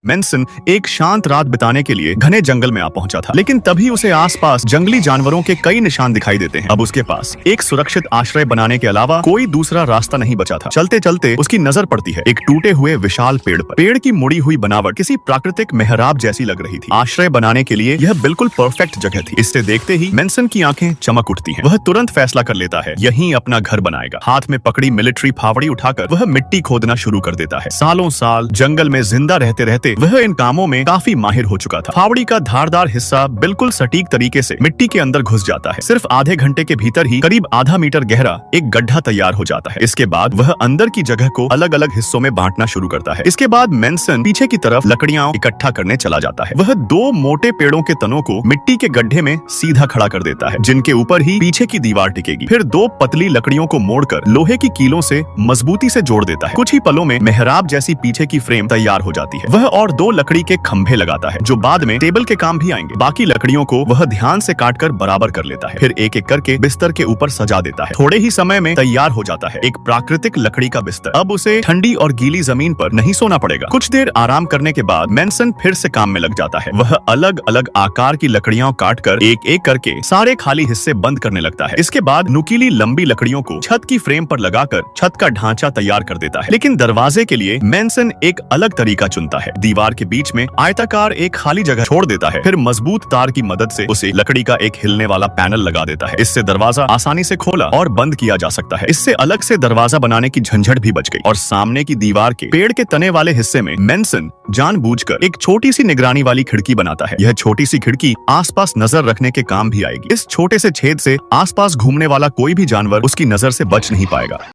Mention एक शांत रात बिताने के लिए घने जंगल में आ पहुंचा था, लेकिन तभी उसे आसपास जंगली जानवरों के कई निशान दिखाई देते हैं। अब उसके पास एक सुरक्षित आश्रय बनाने के अलावा कोई दूसरा रास्ता नहीं बचा था। चलते चलते उसकी नजर पड़ती है एक टूटे हुए विशाल पेड़ पर। पेड़ की मुड़ी हुई बनावट किसी प्राकृतिक मेहराब जैसी लग रही थी। आश्रय बनाने के लिए यह बिल्कुल परफेक्ट जगह थी। इससे देखते ही मेंसन की आंखें चमक उठती हैं। वह तुरंत फैसला कर लेता है यहीं अपना घर बनाएगा। हाथ में पकड़ी मिलिट्री फावड़ी उठाकर वह मिट्टी खोदना शुरू कर देता है। सालों साल जंगल में जिंदा रहते रहते वह इन कामों में काफी माहिर हो चुका था। फावड़ी का धारदार हिस्सा बिल्कुल सटीक तरीके से मिट्टी के अंदर घुस जाता है। सिर्फ आधे घंटे के भीतर ही करीब आधा मीटर गहरा एक गड्ढा तैयार हो जाता है। इसके बाद वह अंदर की जगह को अलग अलग हिस्सों में बांटना शुरू करता है। इसके बाद मेंसन पीछे की तरफ लकड़ियां इकट्ठा करने चला जाता है। वह दो मोटे पेड़ों के तनों को मिट्टी के गड्ढे में सीधा खड़ा कर देता है, जिनके ऊपर ही पीछे की दीवार टिकेगी। फिर दो पतली लकड़ियों को मोड़कर लोहे की कीलों से मजबूती से जोड़ देता है। कुछ ही पलों में मेहराब जैसी पीछे की फ्रेम तैयार हो जाती है। वह और दो लकड़ी के खंभे लगाता है जो बाद में टेबल के काम भी आएंगे। बाकी लकड़ियों को वह ध्यान से काटकर बराबर कर लेता है। फिर एक एक करके बिस्तर के ऊपर सजा देता है। थोड़े ही समय में तैयार हो जाता है एक प्राकृतिक लकड़ी का बिस्तर। अब उसे ठंडी और गीली जमीन पर नहीं सोना पड़ेगा। कुछ देर आराम करने के बाद मेंसन फिर से काम में लग जाता है। वह अलग अलग आकार की लकड़ियां काटकर एक एक करके सारे खाली हिस्से बंद करने लगता है। इसके बाद नुकीली लंबी लकड़ियों को छत की फ्रेम पर लगाकर छत का ढांचा तैयार कर देता है। लेकिन दरवाजे के लिए मेंसन एक अलग तरीका चुनता है। दीवार के बीच में आयताकार एक खाली जगह छोड़ देता है। फिर मजबूत तार की मदद से उसे लकड़ी का एक हिलने वाला पैनल लगा देता है। इससे दरवाजा आसानी से खोला और बंद किया जा सकता है। इससे अलग से दरवाजा बनाने की झंझट भी बच गई। और सामने की दीवार के पेड़ के तने वाले हिस्से में मेंसन जानबूझकर एक छोटी सी निगरानी वाली खिड़की बनाता है। यह छोटी सी खिड़की आसपास नजर रखने के काम भी आएगी। इस छोटे से छेद से आसपास घूमने वाला कोई भी जानवर उसकी नजर से बच नहीं पाएगा।